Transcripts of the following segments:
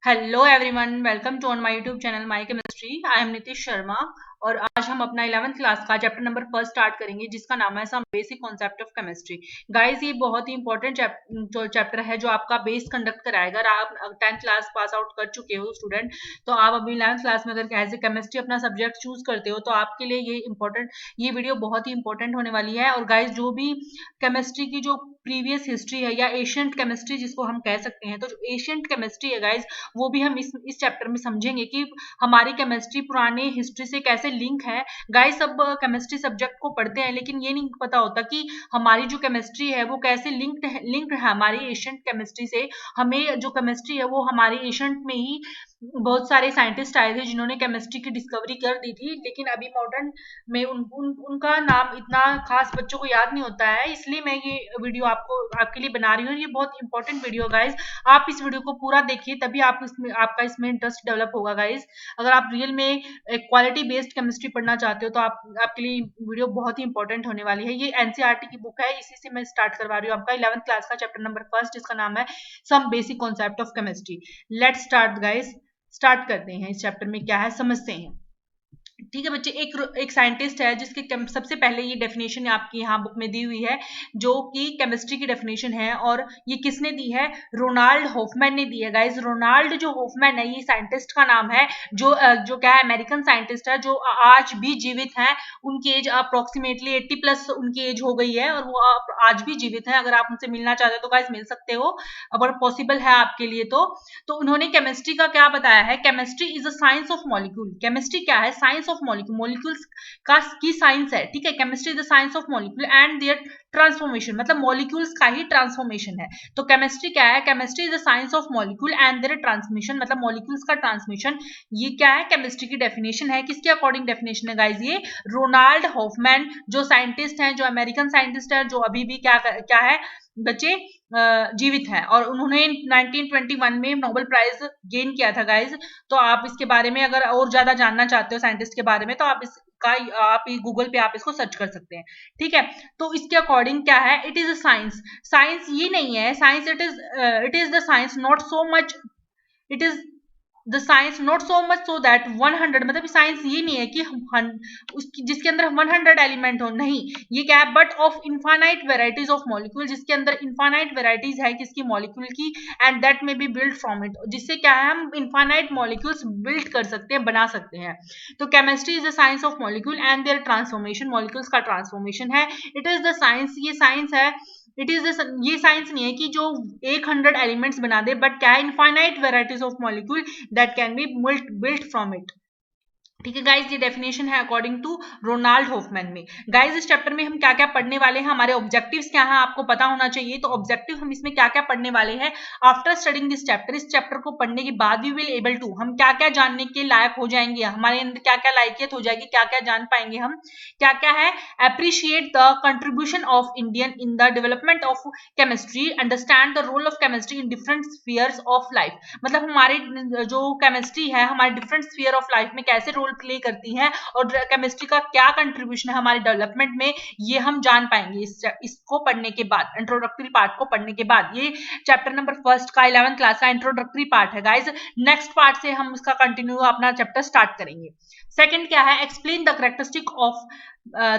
Hello everyone, welcome to on my YouTube channel my chemistry. I am Nitish Sharma और आज हम अपना 11th क्लास का चैप्टर नंबर 1 स्टार्ट करेंगे जिसका नाम है some basic concept of chemistry. Guys, ये बहुत ही इंपॉर्टेंट चैप्टर है जो आपका बेस कंडक्ट कराएगा। अगर आप 10th क्लास पास आउट कर चुके हो स्टूडेंट, तो आप अभी 11th क्लास में अगर एज ए केमिस्ट्री अपना सब्जेक्ट चूज करते हो तो आपके लिए ये वीडियो बहुत ही इंपॉर्टेंट होने वाली है। और गाइस, जो भी केमिस्ट्री की जो प्रीवियस हिस्ट्री है या एशियंट केमिस्ट्री जिसको हम कह सकते हैं, तो जो एशियंट केमिस्ट्री है गाइस, वो भी हम इस चैप्टर में समझेंगे कि हमारी केमिस्ट्री पुराने हिस्ट्री से कैसे लिंक है। गाइस, सब केमिस्ट्री सब्जेक्ट को पढ़ते हैं लेकिन ये नहीं पता होता कि हमारी जो केमिस्ट्री है वो कैसे लिंक्ड है हमारी एशियंट केमिस्ट्री से। हमें जो केमिस्ट्री है वो हमारी एशियंट में ही बहुत सारे साइंटिस्ट आए थे जिन्होंने केमिस्ट्री की डिस्कवरी कर दी थी, लेकिन अभी मॉडर्न में उनका नाम इतना खास बच्चों को याद नहीं होता है। इसलिए मैं ये वीडियो आपके लिए बना रही हूँ। ये बहुत इंपॉर्टेंट वीडियो गाइस, आप इस वीडियो को पूरा देखिए तभी आपका इसमें इंटरेस्ट डेवलप होगा गाइस। अगर आप रियल में एक क्वालिटी बेस्ड केमिस्ट्री पढ़ना चाहते हो तो आपके लिए वीडियो बहुत ही इंपॉर्टेंट होने वाली है। ये एनसीईआरटी की बुक है, इसी से मैं स्टार्ट करवा रही हूँ आपका 11th क्लास का चैप्टर नंबर 1 जिसका नाम है some basic concept of chemistry. Let's start guys, start करते हैं। इस चैप्टर में क्या है समझते हैं। ठीक है बच्चे, एक साइंटिस्ट है जिसके सबसे पहले ये डेफिनेशन आपकी यहाँ बुक में दी हुई है जो कि केमिस्ट्री की डेफिनेशन है। और ये किसने दी है? रोनाल्ड हॉफमैन ने दी है गाइस। रोनाल्ड जो हॉफमैन है ये साइंटिस्ट का नाम है जो क्या है, अमेरिकन साइंटिस्ट है जो आज भी जीवित है। उनकी एज अप्रोक्सीमेटली 80 प्लस उनकी एज हो गई है और वो आज भी जीवित है। अगर आप उनसे मिलना चाहते हो तो गाइस मिल सकते हो अगर पॉसिबल है आपके लिए तो उन्होंने केमिस्ट्री का क्या बताया है? Chemistry is a science of molecule. Chemistry क्या है? साइंस ऑफ मॉलिक्यूल, मॉलिक्यूल्स की साइंस है। ठीक है, chemistry is the science of molecule and their transformation, मतलब मॉलिक्यूल्स का ही ट्रांसफॉर्मेशन है। तो केमिस्ट्री क्या है? Chemistry is the science of molecule and their transmission, मतलब मॉलिक्यूल्स का ट्रांसमिशन। ये क्या है? केमिस्ट्री की डेफिनेशन है। किसके अकॉर्डिंग डेफिनेशन है गाइस? ये रोनाल्ड हॉफमैन जो साइंटिस्ट हैं, जो अमेरिकन साइंटिस्ट है, जो अभी भी क्या है बच्चे जीवित है। और उन्होंने 1921 में नोबेल प्राइज गेन किया था गाइज। तो आप इसके बारे में अगर और ज्यादा जानना चाहते हो साइंटिस्ट के बारे में तो आप गूगल पे आप इसको सर्च कर सकते हैं। ठीक है, तो इसके अकॉर्डिंग क्या है? It is a science. Science ये नहीं है science, it is the science not so much, it is the science not so much so that 100, मतलब साइंस ये नहीं है कि उसकी जिसके अंदर 100 एलिमेंट हो, नहीं। ये क्या है? But of infinite varieties of molecule, जिसके अंदर इनफाइनाइट वेराइटीज है किसकी? मॉलिक्यूल की। एंड दैट में बी बिल्ड फ्रॉम इट, जिससे क्या है हम इनफाइनाइट मॉलिक्यूल्स बिल्ड कर सकते हैं, बना सकते हैं। तो chemistry is the science of molecule and their transformation, molecules का ट्रांसफॉर्मेशन है। इट इज द साइंस, ये साइंस है। इट इज ये साइंस नहीं है कि जो 100 एलिमेंट्स बना दे, बट क्या है? Infinite varieties of molecule that can be built from it। ठीक है गाइज, ये डेफिनेशन है अकॉर्डिंग टू रोनाल्ड हॉफमैन में। गाइज, इस चैप्टर में हम क्या क्या पढ़ने वाले हैं, हमारे ऑब्जेक्टिव्स क्या हैं, आपको पता होना चाहिए। तो ऑब्जेक्टिव हम इसमें क्या क्या पढ़ने वाले हैं आफ्टर स्टडिंग दिस चैप्टर, इस चैप्टर को पढ़ने के बाद वी विल एबल टू, हम क्या क्या जानने के लायक हो जाएंगे, हमारे अंदर क्या क्या लायकियत हो जाएगी, क्या क्या जान पाएंगे हम, क्या क्या है। Appreciate the contribution of Indian in the development of chemistry, understand the role of chemistry in different spheres of life, मतलब हमारे जो केमिस्ट्री है हमारे डिफरेंट स्फीयर ऑफ लाइफ में कैसे रोल प्ले करती हैं और केमिस्ट्री का क्या कंट्रीब्यूशन है हमारे डेवलपमेंट में, ये हम जान पाएंगे इसको पढ़ने के बाद, इंट्रोडक्टरी पार्ट को पढ़ने के बाद। ये चैप्टर नंबर 1 का 11th क्लास का इंट्रोडक्टरी पार्ट है गाइस। नेक्स्ट पार्ट से हम उसका कंटिन्यू अपना चैप्टर स्टार्ट करेंगे। सेकंड क्या है? Explain the characteristic of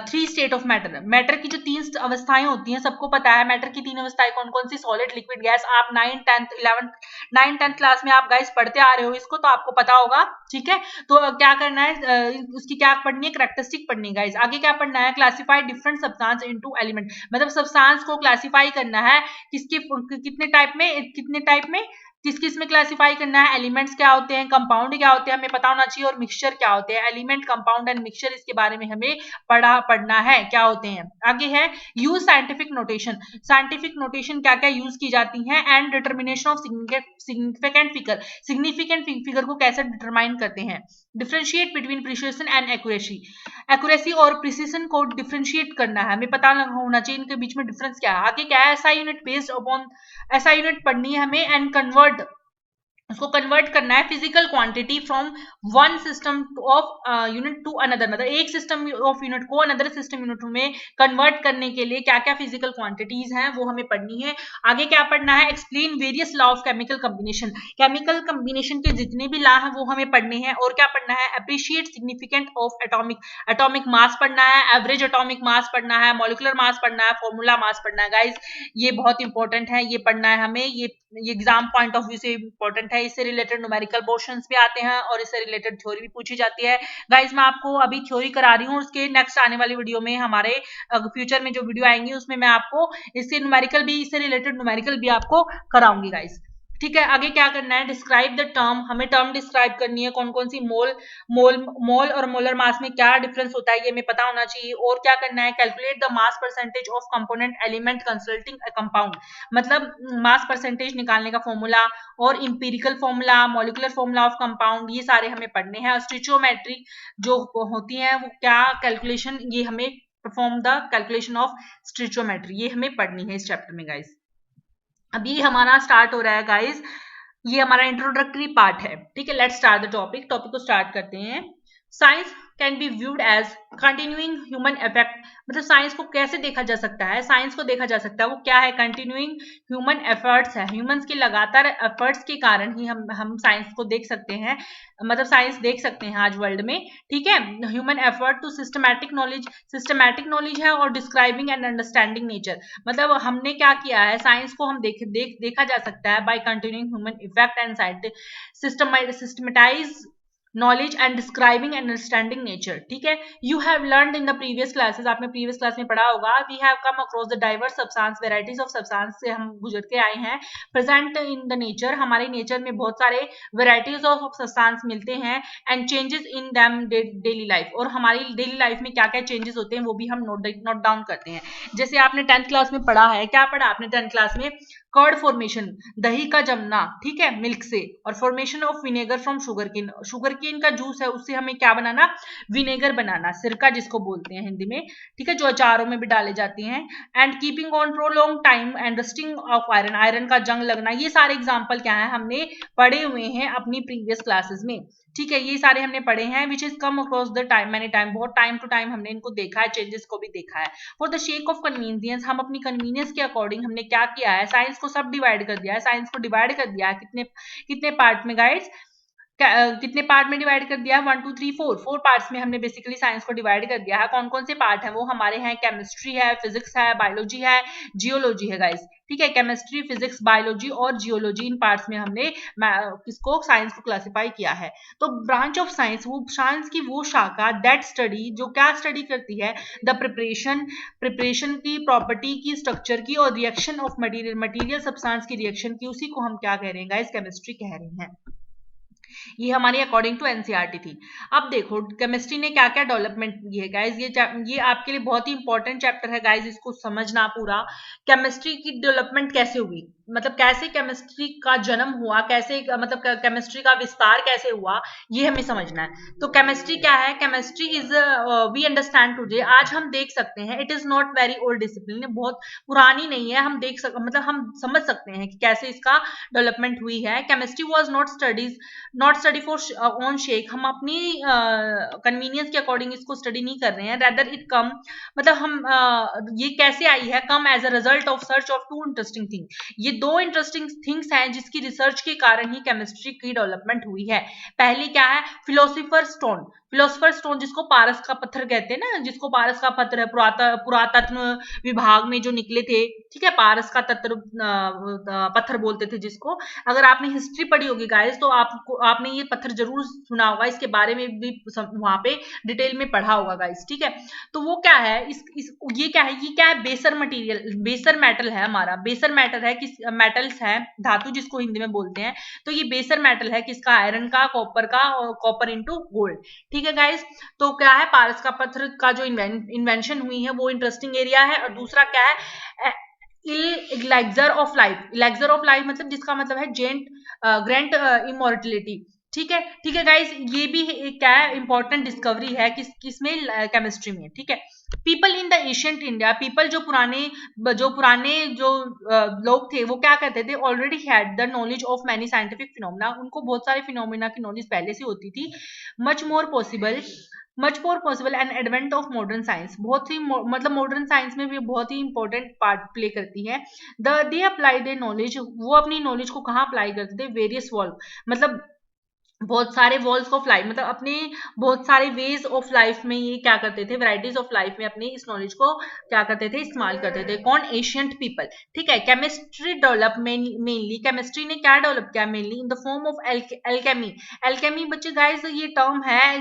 3 state of matter. Matter की जो 3 अवस्थाएं होती हैं, सबको पता है मैटर की 3 अवस्थाएं कौन कौन सी? Solid, liquid, gas. आप 9th 10th क्लास में आप गाइस पढ़ते आ रहे हो इसको, तो आपको पता होगा। ठीक है, तो क्या करना है, उसकी क्या पढ़नी है? कैरेक्टरिस्टिक पढ़नी है गाइस। आगे क्या पढ़ना है? Classify different substance into element, मतलब सब्सटेंस को क्लासिफाई करना है कितने टाइप में किस किस में क्लासिफाई करना है। एलिमेंट्स क्या होते हैं, कंपाउंड क्या होते हैं हमें पता होना चाहिए, और मिक्सचर क्या होते हैं। एलिमेंट, कंपाउंड एंड मिक्सचर, इसके बारे में हमें पढ़ना है क्या होते हैं। आगे है use scientific notation, scientific notation क्या क्या यूज की जाती है। And determination of significant figure, significant figure को कैसे डिटरमाइन करते हैं। Differentiate between precision and accuracy, accuracy और प्रिसिशन को डिफरेंशिएट करना है, हमें पता होना चाहिए इनके बीच में डिफरेंस क्या है। आगे क्या है? ऐसा यूनिट बेस्ड अपॉन, ऐसा यूनिट पढ़नी है हमें। एंड कन्वर्ट उसको कन्वर्ट करना है physical quantity from one system of unit to another, मतलब एक सिस्टम ऑफ यूनिट को अनदर सिस्टम यूनिट में कन्वर्ट करने के लिए क्या क्या फिजिकल क्वांटिटीज हैं वो हमें पढ़नी है। आगे क्या पढ़ना है, explain various law of chemical combination, chemical combination के जितने भी लॉ हैं वो हमें पढ़ने हैं। और क्या पढ़ना है, appreciate significant of atomic mass पढ़ना है, एवरेज एटॉमिक मास पढ़ना है, मॉलिकुलर मास पढ़ना है, फॉर्मूला मास पढ़ना है। गाइज ये बहुत इंपॉर्टेंट है, ये पढ़ना है हमें, ये एग्जाम पॉइंट ऑफ व्यू से इंपॉर्टेंट है। इससे रिलेटेड न्यूमेरिकल पोर्शंस भी आते हैं और इससे रिलेटेड थ्योरी भी पूछी जाती है। गाइज मैं आपको अभी थ्योरी करा रही हूँ, उसके नेक्स्ट आने वाली वीडियो में, हमारे फ्यूचर में जो वीडियो आएंगी उसमें मैं आपको इससे न्यूमेरिकल भी, इससे रिलेटेड न्यूमेरिकल भी आपको कराऊंगी गाइज। ठीक है, आगे क्या करना है, डिस्क्राइब द टर्म, हमें टर्म डिस्क्राइब करनी है, कौन कौन सी मोल और मोलर मास में क्या डिफरेंस होता है ये हमें पता होना चाहिए। और क्या करना है, calculate the mass percentage of component element consulting a compound, मतलब मास परसेंटेज निकालने का फॉर्मूला और empirical formula, molecular formula of compound, ये सारे हमें पढ़ने हैं। स्टिचोमेट्री जो होती है वो क्या कैलकुलेशन, ये हमें परफॉर्म द कैलकुलेशन ऑफ स्टिचोमेट्री, ये हमें पढ़नी है इस चैप्टर में गाइस। अभी हमारा स्टार्ट हो रहा है गाइस, ये हमारा इंट्रोडक्टरी पार्ट है। ठीक है, let's start the topic, topic को स्टार्ट करते हैं। Science can be viewed as continuing human effect, मतलब साइंस को कैसे देखा जा सकता है, साइंस को देखा जा सकता है वो क्या है, कंटिन्यूइंग ह्यूमन एफर्ट्स है, ह्यूमंस के लगातार एफर्ट्स के कारण ही हम साइंस को देख सकते हैं, मतलब साइंस देख सकते हैं आज वर्ल्ड में। ठीक है, human effort to systematic knowledge है, और डिस्क्राइबिंग एंड अंडरस्टैंडिंग नेचर, मतलब हमने क्या किया है, साइंस को हम देखा जा सकता है by continuing human effect and systematize knowledge and describing and understanding nature. ठीक है, you have learned in the previous classes, आपने प्रीवियस क्लास में पढ़ा होगा, we have come across the diverse substance, varieties of substance से हम गुजर के आए हैं। प्रेजेंट इन द नेचर, हमारे नेचर में बहुत सारे वेराइटीज ऑफ सब्सटेंस मिलते हैं, and changes in them daily life, और हमारी डेली लाइफ में क्या क्या चेंजेस होते हैं वो भी हम नोट डाउन करते हैं। जैसे आपने 10th क्लास में पढ़ा है, क्या पढ़ा आपने 10th क्लास में, कर्ड फॉर्मेशन, दही का जमना, ठीक है, मिल्क से, और formation of vinegar from sugar cane का जूस है उससे हमें क्या बनाना, विनेगर बनाना, सिरका जिसको बोलते हैं हिंदी में, ठीक है, जो अचारों में भी डाले जाती हैं। And keeping on prolong time and rusting of iron, iron का जंग लगना, ये सारे एग्जाम्पल क्या है, हमने पढ़े हुए हैं अपनी प्रीवियस क्लासेस में। ठीक है, ये सारे हमने पढ़े हैं, which is come across the time, many time, बहुत टाइम टू टाइम हमने इनको देखा है, चेंजेस को भी देखा है। For the shake of convenience, हम अपनी कन्वीनियंस के अकॉर्डिंग हमने क्या किया है, साइंस को सब डिवाइड कर दिया है, साइंस को डिवाइड कर दिया है कितने कितने पार्ट में गाइड्स, कितने पार्ट में डिवाइड कर दिया है, 1 2 3 4 पार्ट्स में हमने बेसिकली साइंस को डिवाइड कर दिया है। कौन कौन से पार्ट है वो हमारे हैं, केमिस्ट्री है, फिजिक्स है, बायोलॉजी है, जियोलॉजी है गाइस। ठीक है, केमिस्ट्री, फिजिक्स, बायोलॉजी और जियोलॉजी, इन पार्ट्स में हमने किसको, साइंस को क्लासिफाई किया है। तो ब्रांच ऑफ साइंस, वो साइंस की वो शाखा, दैट स्टडी, जो क्या स्टडी करती है, द प्रिपरेशन की, प्रॉपर्टी की, स्ट्रक्चर की, और रिएक्शन ऑफ मटीरियल सब्सटेंस की रिएक्शन की, उसी को हम क्या कह रहे हैं गाइस, केमिस्ट्री कह रहे हैं। ये हमारी अकॉर्डिंग टू एनसीईआरटी थी। अब देखो केमिस्ट्री ने क्या क्या डेवलपमेंट की है गाइज, ये आपके लिए बहुत ही इंपॉर्टेंट चैप्टर है गाइज, इसको समझना पूरा। केमिस्ट्री की डेवलपमेंट कैसे हुई, मतलब कैसे केमिस्ट्री का जन्म हुआ, कैसे मतलब केमिस्ट्री का विस्तार कैसे हुआ, ये हमें समझना है। तो केमिस्ट्री क्या है, chemistry is, we understand today, आज हम देख सकते हैं, it is not very old discipline, बहुत पुरानी नहीं है, हम देख मतलब हम समझ सकते हैं कि कैसे इसका डेवलपमेंट हुई है। Chemistry was not study for on shake, हम अपनी कन्वीनियंस के अकॉर्डिंग इसको स्टडी नहीं कर रहे हैं, रेदर इट कम, मतलब हम ये कैसे आई है, come as a result of search of two interesting thing, ये दो इंटरेस्टिंग थिंग्स हैं जिसकी रिसर्च के कारण ही केमिस्ट्री की डेवलपमेंट हुई है। पहली क्या है, फिलोसोफर स्टोन जिसको पारस का पत्थर कहते हैं ना, जिसको पारस का पत्थर है, पुरातत्व विभाग में जो निकले थे, ठीक है, पारस का पत्थर बोलते थे जिसको। अगर आपने हिस्ट्री पढ़ी होगी गाइस तो आपने ये पत्थर जरूर सुना होगा, इसके बारे में भी वहां पे डिटेल में पढ़ा होगा गाइस। ठीक है, तो वो क्या है, ये क्या है, बेसर मटेरियल, बेसर मेटल है हमारा, बेसर मेटल है, किस मेटल्स है, धातु जिसको हिंदी में बोलते हैं, तो ये बेसर मेटल है किसका, आयरन का, कॉपर का, और कॉपर इनटू गोल्ड। ठीक है गाइस, तो क्या है, पारस का पत्थर का जो इन्वेंशन हुई है वो इंटरेस्टिंग एरिया है। और दूसरा क्या है, इलेक्जर ऑफ लाइफ, मतलब जिसका मतलब है ग्रेंट इमोर्टिलिटी। ठीक है गाइस, ये भी क्या है, इंपॉर्टेंट डिस्कवरी है किसमें, केमिस्ट्री में। ठीक है, people in the ancient India, people जो लोग थे वो क्या करते थे, already had the knowledge of many scientific phenomena, उनको बहुत सारे फिनोमिना की नॉलेज पहले से होती थी। Much more possible much more possible and advent of modern science, बहुत ही मतलब मॉडर्न साइंस में भी बहुत ही इंपॉर्टेंट पार्ट प्ले करती है। दे अप्लाई दे नॉलेज, वो अपनी नॉलेज को कहाँ अप्लाई करते थे, वेरियस वॉल्व, मतलब बहुत सारे वॉल्स ऑफ लाइफ, मतलब अपने बहुत सारे वेज ऑफ लाइफ में ये क्या करते थे, वैराइटीज ऑफ लाइफ में अपने इस नॉलेज को क्या करते थे, इस्तेमाल करते थे। कौन, एशियंट पीपल। ठीक है, केमिस्ट्री डेवलप मेनली, केमिस्ट्री ने क्या डेवलप किया mainly, in the form of alchemy. Alchemy बच्चे गाइस ये टर्म है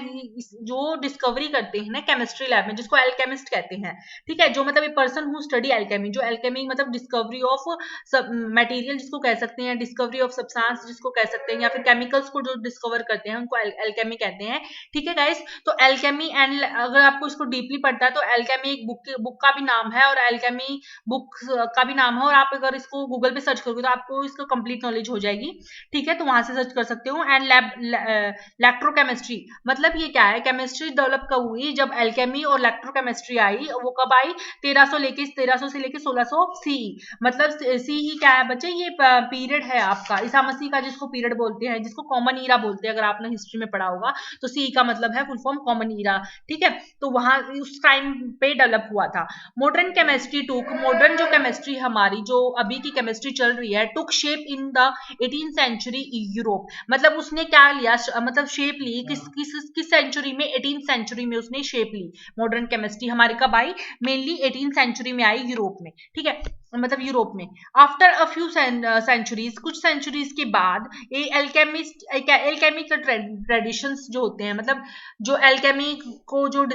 जो डिस्कवरी करते हैं ना केमिस्ट्री लैब में, जिसको एल्केमिस्ट कहते हैं। ठीक है, जो मतलब a person who study alchemy, जो एल्केमी मतलब डिस्कवरी ऑफ सब मटेरियल जिसको कह सकते हैं, डिस्कवरी ऑफ सब्सटेंस जिसको कह सकते हैं, या फिर केमिकल्स को जो डिस्कवर करते हैं उनको एल्केमी कहते हैं। ठीक है गाइस, तो एल्केमी एंड अगर आपको इसको डीपली पढ़ता है तो एल्केमी एक बुक का भी नाम है, और एल्केमी बुक का भी नाम है, और आप अगर इसको गूगल पे सर्च करोगे तो आपको इसको कंप्लीट नॉलेज हो जाएगी। ठीक है, तो वहां से सर्च कर सकते हो। एंड इलेक्ट्रोकेमिस्ट्री, मतलब ये क्या है, केमिस्ट्री डेवलप कब हुई, जब एल्केमी और इलेक्ट्रोकेमिस्ट्री आई, वो कब आई, 1300 से लेके 1600 सीई, मतलब सीई क्या है बच्चे, ये पीरियड है आपका ईसा मसीह का, जिसको पीरियड बोलते हैं, जिसको कॉमन ईरा बोलते हैं, अगर आपने हिस्ट्री में पढ़ा होगा तो सीई का मतलब है फुल फॉर्म कॉमन ईरा। ठीक है, तो वहां उस टाइम पे डेवलप हुआ था। मॉडर्न केमिस्ट्री टुक, मॉडर्न जो केमिस्ट्री हमारी जो अभी की केमिस्ट्री चल रही है, took shape in the 18th century Europe, मतलब उसने क्या लिया, मतलब शेप ली किस सेंचुरी में, 18th सेंचुरी में उसने शेप ली। मॉडर्न केमिस्ट्री हमारी कब आई, मेनली 18th सेंचुरी में आई यूरोप में। ठीक है, मतलब यूरोप में। आफ्टर अ फ्यू सेंचुरीज, कुछ सेंचुरीज के बाद ये एल्केमी के ट्रेडिशंस जो होते हैं, मतलब जो एल्केमी को जो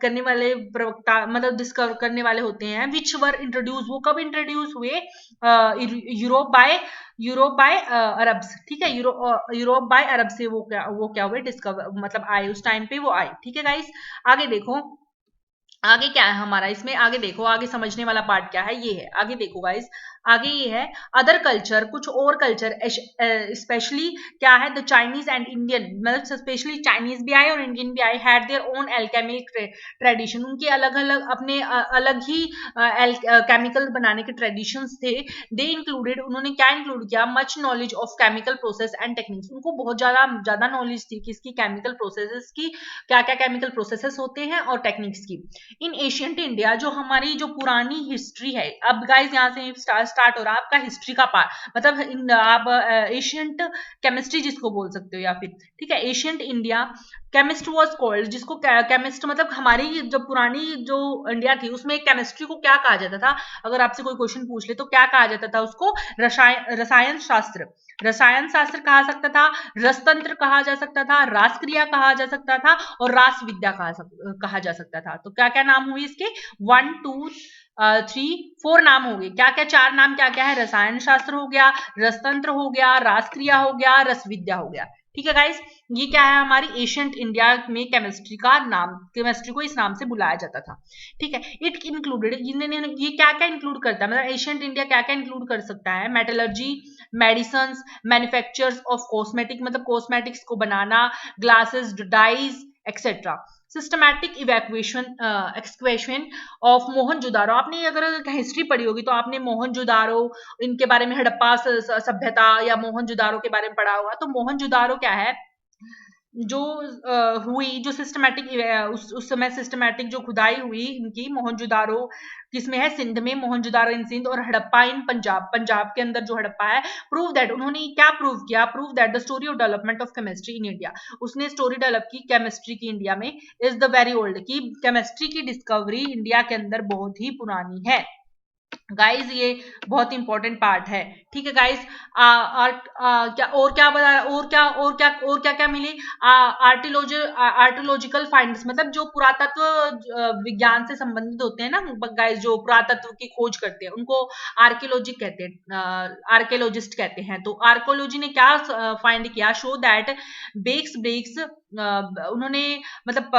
करने वाले प्रवक्ता, मतलब डिस्कवर करने वाले होते हैं, विच वर इंट्रोड्यूस, वो कब इंट्रोड्यूस हुए, यूरोप बाय अरब्स। ठीक है, यूरोप बाय अरब से वो क्या हुए, डिस्कवर मतलब आए, उस टाइम पे वो आए। ठीक है गाइस, आगे देखो, आगे क्या है हमारा, इसमें आगे देखो, आगे समझने वाला पार्ट क्या है, ये है, आगे देखो गाइस, आगे ये है अदर कल्चर, कुछ और कल्चर, स्पेशली क्या है, द चाइनीज एंड इंडियन, मतलब स्पेशली चाइनीज भी आए और इंडियन भी आए, हैड देयर ओन एल्केमिक ट्रेडिशन, उनके अलग अलग अपने अलग ही केमिकल बनाने के ट्रेडिशंस थे। दे इंक्लूडेड, उन्होंने क्या इंक्लूड किया, much knowledge of chemical process and techniques, उनको बहुत ज्यादा ज्यादा नॉलेज थी किसकी, केमिकल प्रोसेसेस की, क्या क्या केमिकल प्रोसेसेस होते हैं और टेक्निक्स की। इन एशियंट इंडिया, जो हमारी जो पुरानी हिस्ट्री है, अब गाइस यहाँ से स्टार्ट हो रहा है आपका हिस्ट्री का पार्ट, मतलब आप एशियंट केमिस्ट्री जिसको बोल सकते हो, या फिर ठीक है, ancient India chemist was called, जिसको केमिस्ट मतलब हमारी जो पुरानी जो इंडिया थी उसमें केमिस्ट्री को क्या कहा जाता था, अगर आपसे कोई क्वेश्चन पूछ ले तो क्या कहा जाता था उसको, रसायन शास्त्र, रसायन शास्त्र कहा सकता था, रसतंत्र कहा जा सकता था, रासक्रिया कहा जा सकता था, और रास विद्या कहा जा सकता था। तो क्या क्या नाम हुए इसके, 1 2 3 4 नाम हो गए, क्या क्या, 4 नाम क्या क्या है, रसायन शास्त्र हो गया, रसतंत्र हो गया, रासक्रिया हो गया, रस विद्या हो गया। ठीक है गाइस, ये क्या है हमारी एशियंट इंडिया में केमिस्ट्री का नाम, केमिस्ट्री को इस नाम से बुलाया जाता था। ठीक है, इट इंक्लूडेड, ये क्या क्या इंक्लूड करता है, मतलब एशियंट इंडिया क्या क्या इंक्लूड कर सकता है, metallurgy, medicine, manufactures of cosmetic, मतलब कॉस्मेटिक्स को बनाना, glasses, dyes etcetera, systematic excavation of Mohenjodaro, आपने अगर हिस्ट्री पढ़ी होगी तो आपने मोहनजोदारो, इनके बारे में, हड़प्पा सभ्यता या मोहनजोदारो के बारे में पढ़ा होगा। तो मोहनजोदारो क्या है, जो हुई, जो सिस्टमैटिक उस समय सिस्टमैटिक जो खुदाई हुई इनकी, मोहनजोदारो किसमें है, सिंध में, मोहनजोदारो इन सिंध, और हड़प्पा इन पंजाब, पंजाब के अंदर जो हड़प्पा है। प्रूव दैट, उन्होंने क्या प्रूव किया, prove that the story of development of chemistry in India, उसने स्टोरी डेवलप की केमिस्ट्री की इंडिया में, इज द वेरी ओल्ड, की केमिस्ट्री की डिस्कवरी इंडिया के अंदर बहुत ही पुरानी है। गाइज ये बहुत इंपॉर्टेंट पार्ट है। ठीक है गाइज, क्या और क्या बताया, और क्या मिले, आर्टियोलॉजिकल फाइंड्स, मतलब जो पुरातत्व विज्ञान से संबंधित होते हैं ना गाइज, जो पुरातत्व की खोज करते हैं उनको आर्कियोलॉजी कहते हैं, आर्कियोलॉजिस्ट कहते हैं। तो आर्कियोलॉजी ने क्या फाइंड किया, शो दैट बेक्स ब्रेक्स उन्होंने मतलब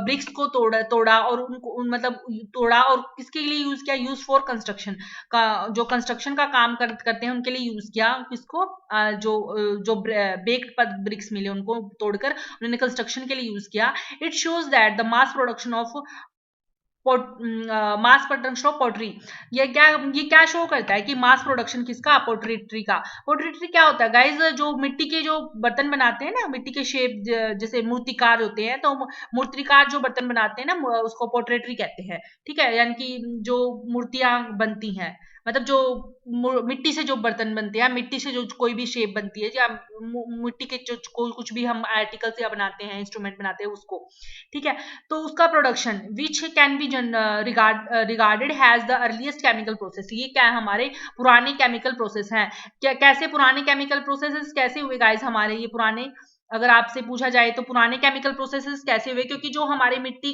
ब्रिक्स को तोड़ा और मतलब तोड़ा और किसके लिए यूज किया, यूज फॉर कंस्ट्रक्शन का, जो कंस्ट्रक्शन का काम करते हैं उनके लिए यूज किया किसको, जो बेक्ड ब्रिक्स मिले उनको तोड़कर उन्होंने कंस्ट्रक्शन के लिए यूज किया। It shows that the mass production of mass production of pottery, ये क्या शो करता है कि मास प्रोडक्शन किसका, पोट्री का। पोट्री क्या होता है गाइज, जो मिट्टी के जो बर्तन बनाते हैं ना, मिट्टी के शेप जैसे मूर्तिकार होते हैं, तो मूर्तिकार जो बर्तन बनाते हैं ना उसको पोट्रेटरी कहते हैं। ठीक है, यानी कि जो मूर्तियां बनती हैं, मतलब जो मिट्टी से जो बर्तन बनते हैं, मिट्टी से जो कोई भी शेप बनती है, या मिट्टी के जो कोई कुछ भी हम आर्टिकल्स या बनाते हैं, इंस्ट्रूमेंट बनाते हैं उसको। ठीक है, तो उसका production which can be regarded has the earliest chemical process, ये क्या है, हमारे पुराने केमिकल प्रोसेस हैं। कैसे पुराने केमिकल प्रोसेसेस कैसे हुए गाइस हमारे ये पुराने, अगर आपसे पूछा जाए तो पुराने केमिकल प्रोसेसेस कैसे हुए, क्योंकि जो हमारे मिट्टी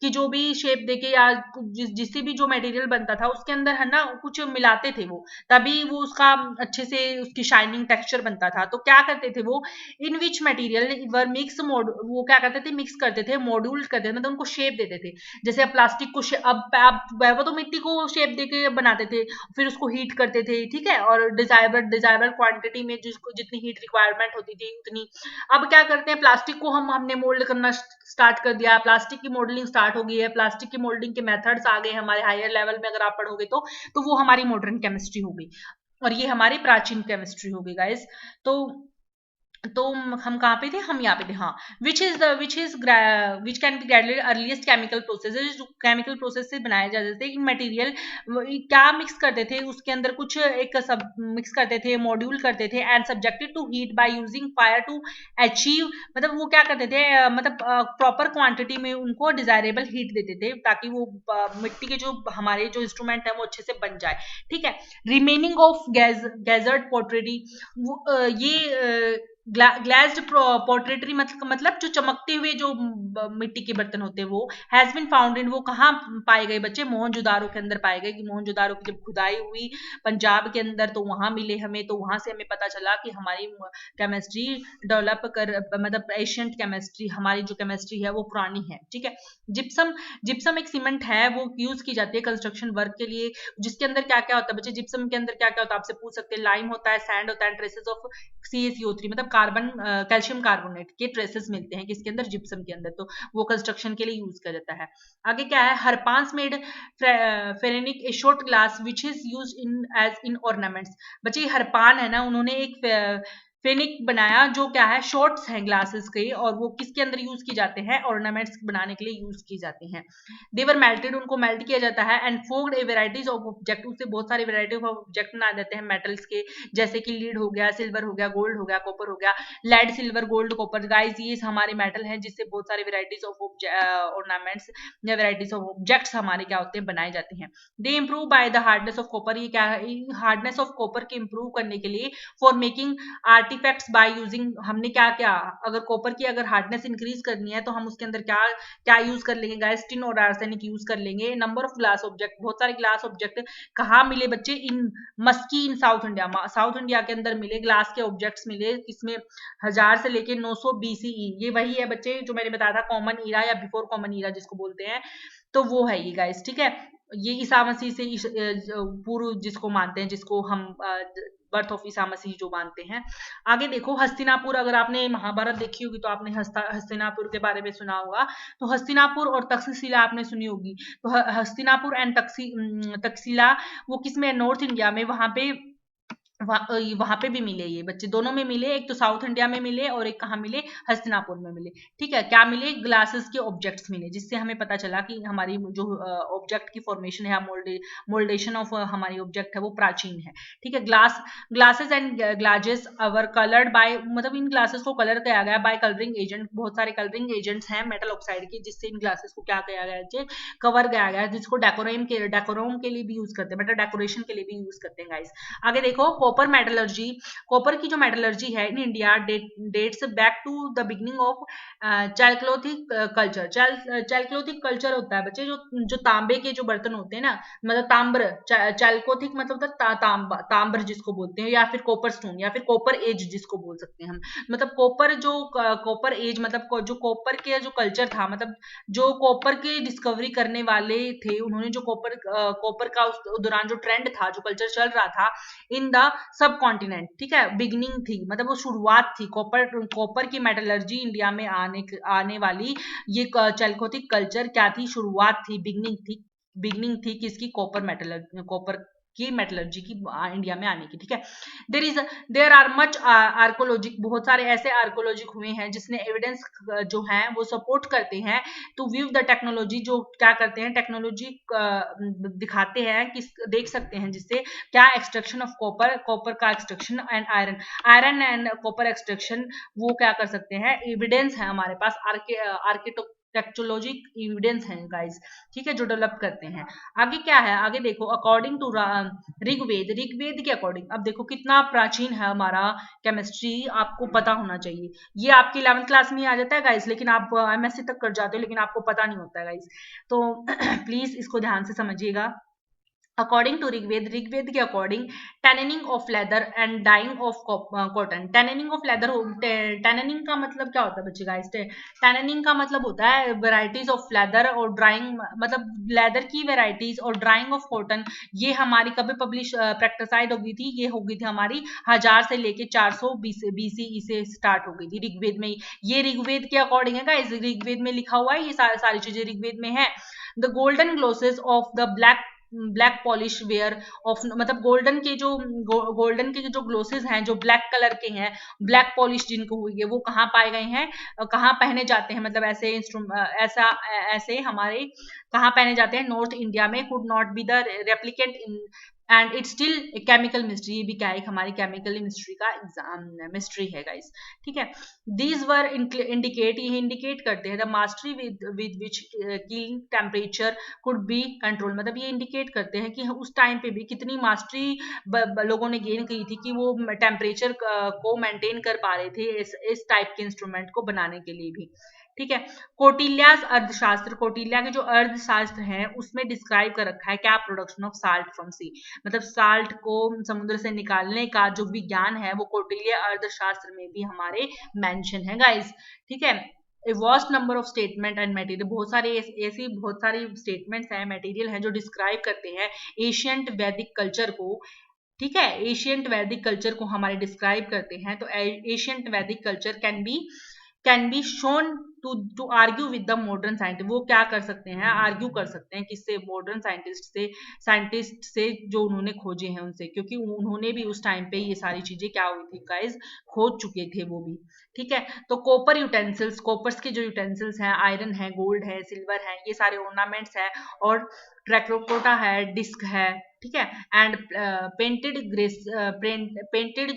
की जो भी शेप देके या जिससे भी जो मटेरियल बनता था उसके अंदर है ना कुछ मिलाते थे वो, तभी वो उसका अच्छे से उसकी शाइनिंग टेक्सचर बनता था। तो क्या करते थे वो, इन विच मटेरियल वर मिक्स वो क्या करते थे, मिक्स करते थे, मॉड्यूल करते थे, मतलब उनको शेप देते थे। जैसे अब प्लास्टिक को अब वो तो मिट्टी को शेप देके बनाते थे, फिर उसको हीट करते थे। ठीक है, और डिजायरेबल क्वांटिटी में जिसको जितनी हीट रिक्वायरमेंट होती थी उतनी। अब क्या करते हैं, प्लास्टिक को हमने मोल्ड करना स्टार्ट कर दिया, प्लास्टिक की मॉडलिंग स्टार्ट हो गई है, प्लास्टिक की मोल्डिंग के मेथड्स आ गए हमारे हायर लेवल में, अगर आप पढ़ोगे तो वो हमारी मॉडर्न केमिस्ट्री हो गई, और ये हमारी प्राचीन केमिस्ट्री हो गई गाइस। तो हम कहाँ पे थे, हम यहाँ पे थे, हाँ। Which can be gradually earliest chemical processes, जो केमिकल प्रोसेस से बनाए जाते थे। इन मटेरियल क्या मिक्स करते थे, उसके अंदर कुछ एक सब मिक्स करते थे, मॉड्यूल करते थे, and subjected to heat by using fire to achieve, मतलब वो क्या करते थे, मतलब प्रॉपर क्वांटिटी में उनको डिजायरेबल हीट देते थे, ताकि वो मिट्टी के जो हमारे जो इंस्ट्रूमेंट है वो अच्छे से बन जाए। ठीक है, रिमेनिंग ऑफ गैजर्ड पोर्ट्रेटी, ये ग्लास्ड पोर्ट्रेटरी मतलब जो चमकते हुए जो मिट्टी के बर्तन होते हैं, वो हैज बीन फाउंड इन, वो कहाँ पाए गए बच्चे, मोहनजोदारो के अंदर पाए गए। कि मोहनजोदारो की जब खुदाई हुई पंजाब के अंदर, तो वहां मिले हमें, तो वहां से हमें पता चला कि हमारी केमिस्ट्री डेवलप कर, मतलब एशियंट केमिस्ट्री, हमारी जो केमिस्ट्री है वो पुरानी है। ठीक है, जिप्सम जिप्सम एक सीमेंट है, वो यूज की जाती है कंस्ट्रक्शन वर्क के लिए, जिसके अंदर क्या क्या होता है बच्चे, जिप्सम के अंदर क्या क्या होता है आपसे पूछ सकते हैं। लाइम होता है, सैंड होता है, ट्रेसेस ऑफ CaCO3, मतलब कार्बन कैल्शियम कार्बोनेट के ट्रेसेस मिलते हैं किसके अंदर, जिप्सम के अंदर, तो वो कंस्ट्रक्शन के लिए यूज किया जाता है। आगे क्या है, Harappans made faience a short glass which is use in as in ornaments. बच्चे हरपान है ना, उन्होंने एक फेनिक बनाया, जो क्या है, शॉर्ट्स हैं ग्लासेस के, और वो किसके अंदर यूज की जाते हैं, ऑर्नामेंट्स बनाने के लिए यूज की जाते हैं। देवर मेल्टेड, उनको मेल्ट किया जाता है, and forged a varieties of object, उससे बहुत सारी वेराइटी ऑफ ऑब्जेक्ट बनाए जाते हैं मेटल्स के, जैसे कि लीड हो गया, सिल्वर हो गया, गोल्ड हो गया, कॉपर हो गया, lead, silver, gold, copper. Guys ये हमारे मेटल हैं जिससे बहुत सारी वेराइटीज ऑफ ऑर्नामेंट्स या वेराइटीज ऑफ ऑब्जेक्ट्स हमारे क्या होते हैं, बनाए जाते हैं। They improve by the hardness of copper, ये क्या है, हार्डनेस ऑफ कॉपर के इम्प्रूव करने के लिए, for making artefacts by using, हमने क्या क्या, अगर कॉपर की अगर हार्डनेस इंक्रीज करनी है तो हम उसके अंदर क्या क्या यूज कर लेंगे गाइस, टिन और आर्सेनिक यूज कर लेंगे। नंबर ऑफ ग्लास ऑब्जेक्ट, बहुत सारे ग्लास ऑब्जेक्ट कहाँ मिले बच्चे, इन मस्की इन साउथ इंडिया, साउथ इंडिया के अंदर मिले ग्लास के ऑब्जेक्ट्स मिले, किसमें 1000 से लेके 900 BCE, ये वही है बच्चे जो मैंने बताया था कॉमन ईरा या बिफोर कॉमन ईरा जिसको बोलते हैं, तो वो है ये गाइस। ठीक है, ये ईसा मसीह से पूर्व जिसको मानते हैं, जिसको हम बर्थ ऑफ ईसा मसीह जो मानते हैं। आगे देखो, हस्तिनापुर, अगर आपने महाभारत देखी होगी तो आपने हस्तिनापुर के बारे में सुना होगा। तो हस्तिनापुर और तक्षशिला आपने सुनी होगी। तो हस्तिनापुर एंड तक्षशिला वो किसमें, नॉर्थ इंडिया में, वहां पे वहां पे भी मिले ये बच्चे, दोनों में मिले, एक तो साउथ इंडिया में मिले और एक कहाँ मिले, हस्तिनापुर में मिले। ठीक है, क्या मिले, ग्लासेस के ऑब्जेक्ट्स मिले, जिससे हमें पता चला कि हमारी जो ऑब्जेक्ट की फॉर्मेशन है, मोल्डेशन ऑफ हमारी ऑब्जेक्ट है वो प्राचीन है। ठीक है, glasses and glazes are coloured by, मतलब इन ग्लासेस को कलर किया गया बाय कलरिंग एजेंट, बहुत सारे कलरिंग एजेंट्स हैं मेटल ऑक्साइड के, जिससे इन ग्लासेस को क्या किया गया, कवर किया गया, जिसको डेकोरम के लिए भी यूज करते हैं, मतलब डेकोरेशन के लिए भी यूज करते हैं गाइस। आगे देखो, कॉपर मेटलर्जी, कॉपर की जो मेटलर्जी है in India dates back to the beginning of chalcolithic culture. Chalcolithic culture होता है बच्चे जो जो तांबे के जो बर्तन होते हैं ना, मतलब ताम्र, चैल्कोलिथिक मतलब होता है तांबर जिसको बोलते हैं, या फिर कॉपर स्टोन, या फिर कॉपर एज जिसको बोल सकते हैं हम। मतलब कॉपर जो कॉपर एज मतलब जो कॉपर के जो कल्चर था, मतलब जो कॉपर की डिस्कवरी करने वाले थे, उन्होंने जो कॉपर का उस दौरान जो ट्रेंड था, जो कल्चर चल रहा था इन द सब कॉन्टिनेंट, ठीक है, बिगिनिंग थी, मतलब वो शुरुआत थी कॉपर की मेटलर्जी इंडिया में आने वाली। ये चैल्कोलिथिक कल्चर क्या थी, शुरुआत थी, बिगनिंग थी किसकी, कॉपर की मेटलर्जी की इंडिया में आने की, ठीक है। देर आर मच आर्कोलॉजिक, बहुत सारे ऐसे आर्कोलॉजिक हुए हैं जिसने एविडेंस जो है वो सपोर्ट करते हैं टू व्यू द टेक्नोलॉजी, जो क्या करते हैं टेक्नोलॉजी दिखाते हैं कि देख सकते हैं जिससे क्या एक्सट्रैक्शन ऑफ कॉपर का extraction and iron and copper extraction, वो क्या कर सकते हैं, एविडेंस है हमारे पास, आर्किटेक्चोलॉजिक एविडेंस है गाइस, ठीक है, जो डेवलप करते हैं। आगे क्या है, आगे देखो, अकॉर्डिंग टू ऋग्वेद के अकॉर्डिंग, अब देखो कितना प्राचीन है हमारा केमिस्ट्री, आपको पता होना चाहिए। ये आपकी 11th क्लास में आ जाता है गाइस, लेकिन आप एमएससी तक कर जाते हो लेकिन आपको पता नहीं होता है गाइस, तो प्लीज इसको ध्यान से समझिएगा। अकॉर्डिंग टू ऋग्वेद के according, tanning of leather and dyeing of cotton, tanning of leather, tanning का मतलब क्या होता है बच्चे गाइस, टैनिंग का मतलब होता है वेराइटीज ऑफ लेदर, और ड्राइंग मतलब लेदर की वेराइटीज, और ड्राइंग ऑफ कॉटन, ये हमारी कभी पब्लिश प्रैक्टिसाइड हो गई थी, ये हो गई थी हमारी 1000 से लेके 400 BCE से स्टार्ट हो गई थी ऋग्वेद में। ये ऋग्वेद के अकॉर्डिंग है गाइस, ऋग्वेद में लिखा हुआ है, ये सारी चीजें ऋग्वेद में है। The golden glosses of the black polish ware of, मतलब गोल्डन के जो ग्लोसेस हैं जो ब्लैक कलर के हैं, ब्लैक पॉलिश जिनको हुई है, वो कहाँ पाए गए हैं, कहाँ पहने जाते हैं, मतलब ऐसे हमारे कहाँ पहने जाते हैं, नॉर्थ इंडिया में, could not be the replicant in and it's still chemical mystery, ये भी क्या है हमारी केमिकल मिस्ट्री का मिस्ट्री है गाइस, ठीक है। दीज वर इंडिकेट, ये इंडिकेट करते हैं the mastery with which Keeling temperature could be control, मतलब ये इंडिकेट करते हैं कि उस टाइम पे भी कितनी मास्टरी लोगों ने गेन की थी कि वो टेम्परेचर को मेंटेन कर पा रहे थे इस टाइप के इंस्ट्रूमेंट को बनाने के लिए भी, ठीक है। कौटिल्यास अर्थशास्त्र, कौटिल्या के जो अर्थशास्त्र है उसमें डिस्क्राइब कर रखा है क्या, प्रोडक्शन ऑफ साल्ट फ्रॉम सी, मतलब साल्ट को समुद्र से निकालने का जो विज्ञान है वो कौटिल्य अर्थशास्त्र में भी हमारे मेंशन है गाइस, ठीक है। A vast number of statement and material, बहुत सारी स्टेटमेंट्स हैं, मटेरियल हैं जो डिस्क्राइब करते हैं एशियंट वैदिक कल्चर को, ठीक है, एशियंट वैदिक कल्चर को हमारे डिस्क्राइब करते हैं। तो ancient Vedic culture can be shown to argue with the modern scientist, वो क्या कर सकते हैं, आर्ग्यू कर सकते हैं किससे, मॉडर्न साइंटिस्ट से जो उन्होंने खोजे हैं उनसे, क्योंकि उन्होंने भी उस टाइम पे ये सारी चीजें क्या हुई थी गाइस, खोज चुके थे वो भी, ठीक है। तो कॉपर यूटेंसिल्स, कॉपर्स के जो यूटेंसिल्स हैं, आयरन है, गोल्ड है, सिल्वर है, ये सारे ऑर्नामेंट्स है, और ट्रैक्रोकोटा है, डिस्क है, ठीक है, एंड पेंटेड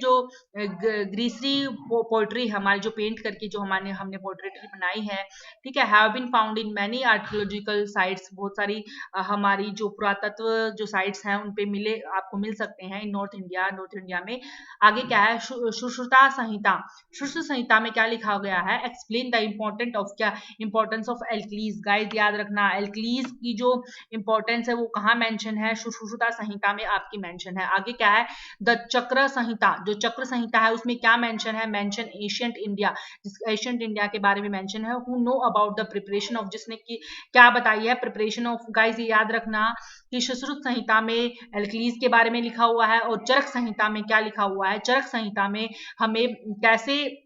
जो ग्रीसरी पोएट्री हमारी जो पेंट करके जो हमने पोर्ट्रेटरी बनाई है, ठीक है, have been found in many archaeological sites, बहुत सारी हमारी जो पुरातत्व जो साइट्स हैं उन पे आपको मिल सकते हैं इन नॉर्थ इंडिया में। आगे क्या है, सुश्रुता संहिता, सुश्रुत संहिता में क्या लिखा गया है, explain the importance of alkalis, guys याद रखना एल्कलीज की जो इंपॉर्टेंस है वो कहाँ मेंशन है, सुश्रुता संहिता में आपकी मेंशन है। आगे क्या है, द चक्र संहिता, जो चक्र संहिता है उसमें क्या मेंशन है, मेंशन एशियंट इंडिया के बारे में मेंशन है। Who know about the preparation of, जिसने की क्या बताई है, प्रिपरेशन ऑफ, गाइस ये याद रखना कि सुश्रुत संहिता में एल्कलीज के बारे में लिखा हुआ है, और चरक संहिता में क्या लिखा हुआ है, चरक संहिता में हमें कैसे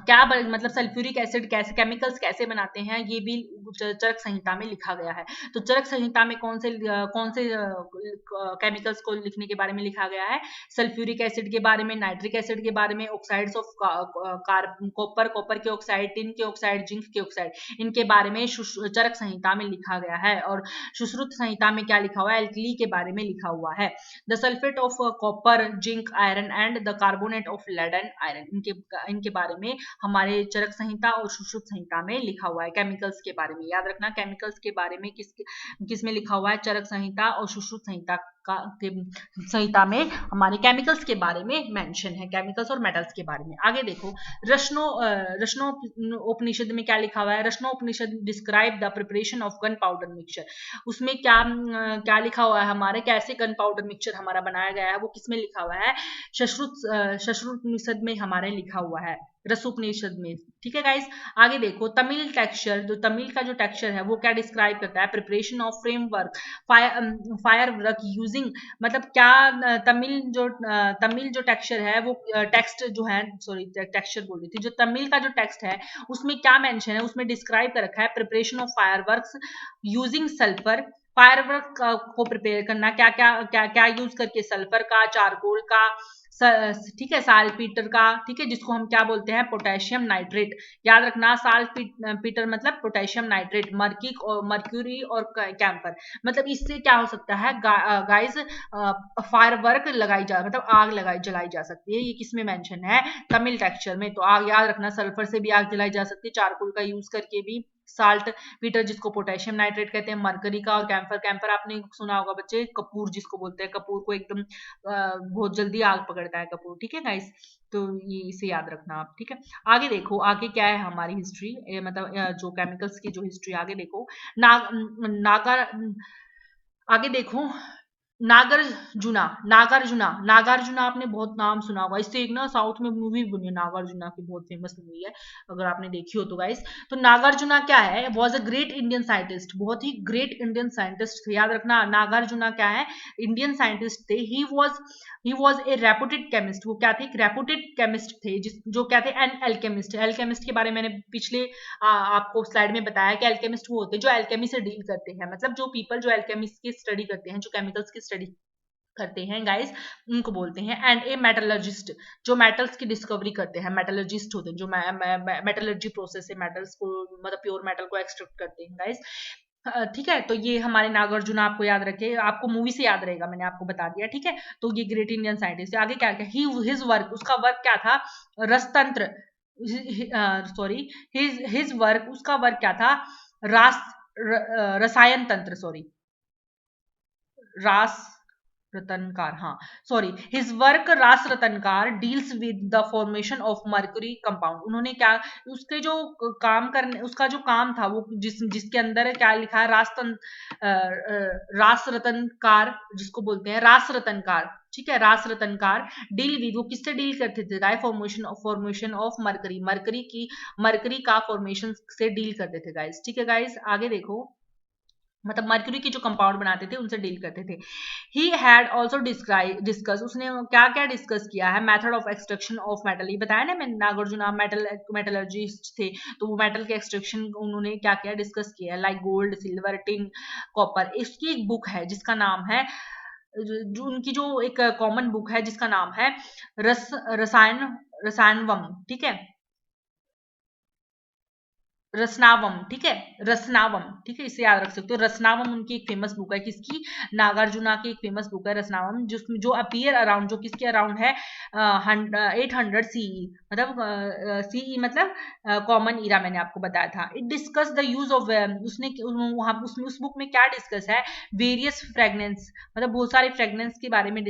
क्या मतलब सल्फ्यूरिक एसिड कैसे केमिकल्स कैसे बनाते हैं ये भी चरक संहिता में लिखा गया है। तो चरक संहिता में कौन से केमिकल्स को लिखने के बारे में लिखा गया है, सल्फ्यूरिक एसिड के बारे में, नाइट्रिक एसिड के बारे में, ऑक्साइड्स ऑफ कॉपर के ऑक्साइड, टिन के ऑक्साइड, जिंक के ऑक्साइड, इनके बारे में चरक संहिता में लिखा गया है। और सुश्रुत संहिता में क्या लिखा हुआ है, एल्कली के बारे में लिखा हुआ है, the sulphate of copper, zinc, iron and the carbonate of lead and iron, इनके बारे में हमारे चरक संहिता और सुश्रुत संहिता में लिखा हुआ है। केमिकल्स के बारे में याद रखना, केमिकल्स के बारे में किस में लिखा हुआ है, चरक संहिता और सुश्रुत संहिता संहिता में हमारे केमिकल्स के बारे में मेंशन है, केमिकल्स और मेटल्स के बारे में। आगे देखो, रश्नोपनिषद में क्या लिखा हुआ है, रश्नोपनिषद describe the preparation of gun powder mixture. उसमें क्या क्या लिखा हुआ है, हमारे कैसे गन पाउडर मिक्सचर हमारा बनाया गया है, वो किसमें लिखा हुआ है, शश्रुपनिषद में हमारे लिखा हुआ है, रसोपनिषद में। ठीक है गाइस, आगे देखो, तमिल टेक्सचर, जो तमिल का जो टेक्सचर है वो क्या डिस्क्राइब करता है, preparation of framework fire work using, मतलब क्या तमिल जो टेक्सचर है वो टेक्स्ट जो है, सॉरी टेक्सचर बोल रही थी, जो तमिल का जो टेक्स्ट है उसमें क्या मेंशन है, उसमें डिस्क्राइब कर रखा है preparation of fireworks using sulphur. Firework को प्रिपेयर करना क्या क्या क्या क्या यूज करके, सल्फर का, चारकोल का, ठीक है, साल्टपीटर का, ठीक है, जिसको हम क्या बोलते हैं, पोटेशियम नाइट्रेट। याद रखना, साल्टपीटर मतलब पोटेशियम नाइट्रेट, मर्क्यूरी और कैंपर, मतलब इससे क्या हो सकता है गाइस, फायरवर्क लगाई जा, मतलब आग जलाई जा सकती है। ये किसमें मेंशन है, तमिल टेक्सचर में। तो आग याद रखना, सल्फर से भी आग जलाई जा सकती है, चारकोल का यूज करके भी, साल्ट पीटर जिसको पोटेशियम नाइट्रेट कहते हैं, मरकरी का, और कैंपर आपने सुना होगा बच्चे, कपूर जिसको बोलते हैं, कपूर को एकदम बहुत जल्दी आग पकड़ता है कपूर। ठीक है गाइस, तो ये इसे याद रखना आप। ठीक है, आगे देखो, आगे क्या है हमारी हिस्ट्री, मतलब जो केमिकल्स की जो हिस्ट्री, आगे देखो, नागा आगे देखो, नागार्जुना। नागार्जुना आपने बहुत नाम सुना होगा, इससे एक ना साउथ में मूवी बनी है नागार्जुना की, बहुत फेमस मूवी है, अगर आपने देखी हो तो गाइस। तो नागार्जुना क्या है, was a great Indian scientist, बहुत ही ग्रेट इंडियन साइंटिस्ट थे। याद रखना, नागार्जुना क्या है, इंडियन साइंटिस्ट थे। He was a reputed chemist, वो क्या थे, एक रेपुटेड केमिस्ट थे, जो क्या थे, एन एल्केमिस्ट। एल्केमिस्ट के बारे में मैंने पिछले आपको स्लाइड में बताया कि एल्केमिस्ट वो होते हैं जो एल्केमी से डील करते हैं, मतलब जो पीपल जो एल्केमिस्ट की स्टडी करते हैं, जो केमिकल्स की स्टडी करते हैं गाइस, उनको बोलते हैं। एंड ए मेटलर्जिस्ट, जो मेटल्स की डिस्कवरी करते हैं, मेटलर्जिस्ट होते हैं, जो मेटलर्जी प्रोसेस से मेटल्स को, मतलब प्योर मेटल को एक्सट्रैक्ट करते हैं गाइस। ठीक है, तो ये हमारे नागार्जुन, आपको याद रखे, आपको मूवी से याद रहेगा, मैंने आपको बता दिया। ठीक है, तो ये ग्रेट इंडियन साइंटिस्ट। आगे क्या क्या, हिज वर्क, उसका वर्क क्या था, रसतंत्र, सॉरी, हिज वर्क, उसका वर्क क्या था, रास रसायन तंत्र, सॉरी, रास रतनकार, हाँ sorry, his work Rasaratnakara deals with the formation of mercury compound. उन्होंने क्या, उसके जो काम करने, उसका जो काम था वो जिसके अंदर क्या लिखा है, रास रतनकार, जिसको बोलते हैं रास रतनकार। ठीक है, रास रतनकार डील विद, वो किससे डील करते थे, गाय फॉर्मेशन ऑफ मरकरी का फॉर्मेशन से डील करते थे गाइस। ठीक है गाइस, आगे देखो, मतलब मर्क्यूरी की जो कंपाउंड बनाते थे उनसे डील करते थे। ही हैड ऑल्सो डिस्कस, उसने क्या क्या डिस्कस किया है, method of extraction of metal. ये बताया ना मैंने, नागार्जुना मेटलर्जिस्ट थे, तो वो मेटल के एक्सट्रैक्शन उन्होंने क्या किया, डिस्कस किया है, like gold, silver, tin, copper. इसकी एक बुक है जिसका नाम है, जो उनकी जो एक कॉमन बुक है जिसका नाम है रसायनवम। ठीक है, रसनावम। ठीक है, रसनावम, ठीक है, इसे याद रख सकते हो, रसनावम उनकी एक फेमस बुक है, किसकी, नागार्जुना की एक फेमस बुक है रसनावम, जिसमें जो अपीयर अराउंड, जो किसके अराउंड है, 800 सीई, मतलब सीई मतलब कॉमन ईरा, मैंने आपको बताया था। It discuss the use of, उसने वहां उसमें उस बुक में क्या डिस्कस है, वेरियस फ्रेगनेंस, मतलब बहुत सारे फ्रेगनेंस के बारे में,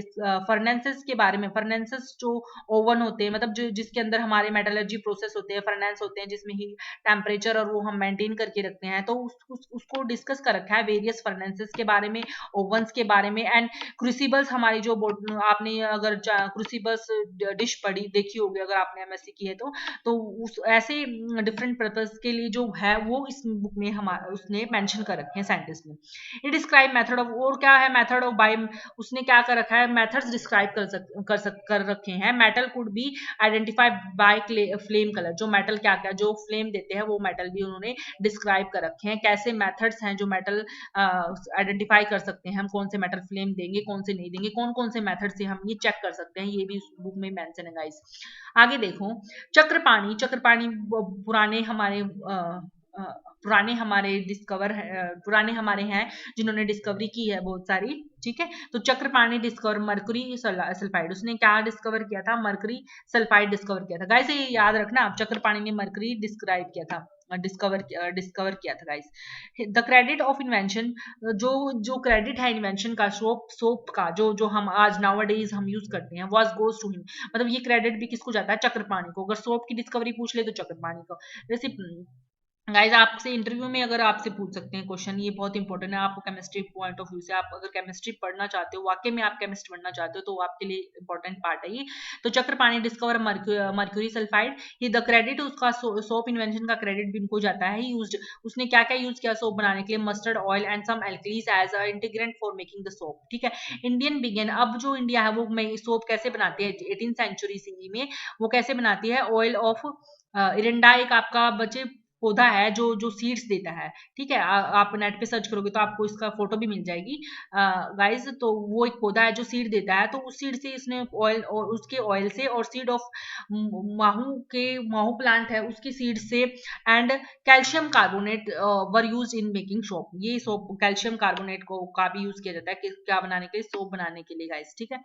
फर्नेंसेस के बारे में, फर्नेंसेस जो ओवन होते हैं, मतलब जो जिसके अंदर हमारे मेटलर्जी प्रोसेस होते हैं, फर्नेंस होते हैं जिसमें ही टेम्परेचर और वो हम मेंटेन करके रखते हैं, तो उसको डिस्कस कर रखा है, वेरियस फर्नेंसेस के बारे में, ओवंस के बारे में, एंड क्रूसिबल्स, हमारी जो आपने अगर क्रूसिबल्स डिश पढ़ी देखी होगी, अगर आपने एमएससी की है तो उस ऐसे डिफरेंट पर्पस के लिए जो है वो इस बुक में हमारा उसने मेंशन कर रखे हैं साइंटिस्ट ने। ये डिस्क्राइब मेथड ऑफ, और क्या है, मेथड ऑफ बाय, उसने क्या कर रखा है, मेथड्स डिस्क्राइब कर रखे हैं। Metal could be identify bye flame colour, जो मेटल क्या क्या जो फ्लेम देते हैं वो मेटल भी उन्होंने डिस्क्राइब कर रखे हैं। कैसे मेथड्स हैं जो मेटल आइडेंटिफाई कर सकते हैं, हम कौन से मेटल फ्लेम देंगे, कौन से नहीं देंगे, कौन कौन से मेथड से हम ये चेक कर सकते हैं, ये भी उस बुक में मेंशन है गाइस। आगे देखो, चक्रपाणी पुराने हमारे पुराने हमारे पुराने हमारे हैं जिन्होंने डिस्कवरी की है बहुत सारी, ठीक है। तो चक्रपाणी डिस्कवर मरकरी सल्फाइड, उसने क्या डिस्कवर किया था? मरकरी सल्फाइड डिस्कवर किया था गाइस। ये याद रखना आप, चक्रपाणी ने मरकरी डिस्क्राइब किया था, डिस्कवर किया था guys. The credit of invention, जो जो क्रेडिट है इन्वेंशन का, सोप का, जो जो हम आज नाउअडेज हम यूज करते हैं, वाज गोज टू हिम, मतलब ये क्रेडिट भी किसको जाता है? चक्रपाणी को। अगर सोप की डिस्कवरी पूछ ले तो चक्रपाणी को। जैसे गाइस आपसे इंटरव्यू में अगर आपसे पूछ सकते हैं क्वेश्चन, ये बहुत इंपॉर्टेंट है आपको केमिस्ट्री पॉइंट ऑफ व्यू से। आप अगर केमिस्ट्री पढ़ना चाहते हो, वाकई में आप केमिस्ट बनना चाहते हो, तो आपके लिए इंपॉर्टेंट पार्ट है ये। तो चक्रपाणी डिस्कवर मर्क्यूरी सल्फाइड, ये द क्रेडिट उसका सोप इन्वेंशन का क्रेडिट भी उनको जाता है। यूज्ड, उसने क्या क्या यूज किया सोप बनाने के लिए? Mustard oil and some alkalies as a ingredient for making the soap, ठीक है। इंडियन बिगेन, अब जो इंडिया है वो सोप कैसे बनाती है 18th सेंचुरी सीई में, वो कैसे बनाती है? ऑयल ऑफ इरंडा, एक आपका बचे पौधा है जो जो सीड्स देता है, ठीक है। आप नेट पे सर्च करोगे तो आपको इसका फोटो भी मिल जाएगी गाइस। तो वो एक पौधा है जो सीड देता है, तो उस सीड से इसने ऑयल, और उसके ऑयल से, और सीड ऑफ माहू प्लांट है उसकी सीड से, and calcium carbonate were use in making soap. ये सोप कैल्शियम कार्बोनेट को का भी यूज किया जाता है क्या बनाने के लिए? सोप बनाने के लिए गाइस, ठीक है।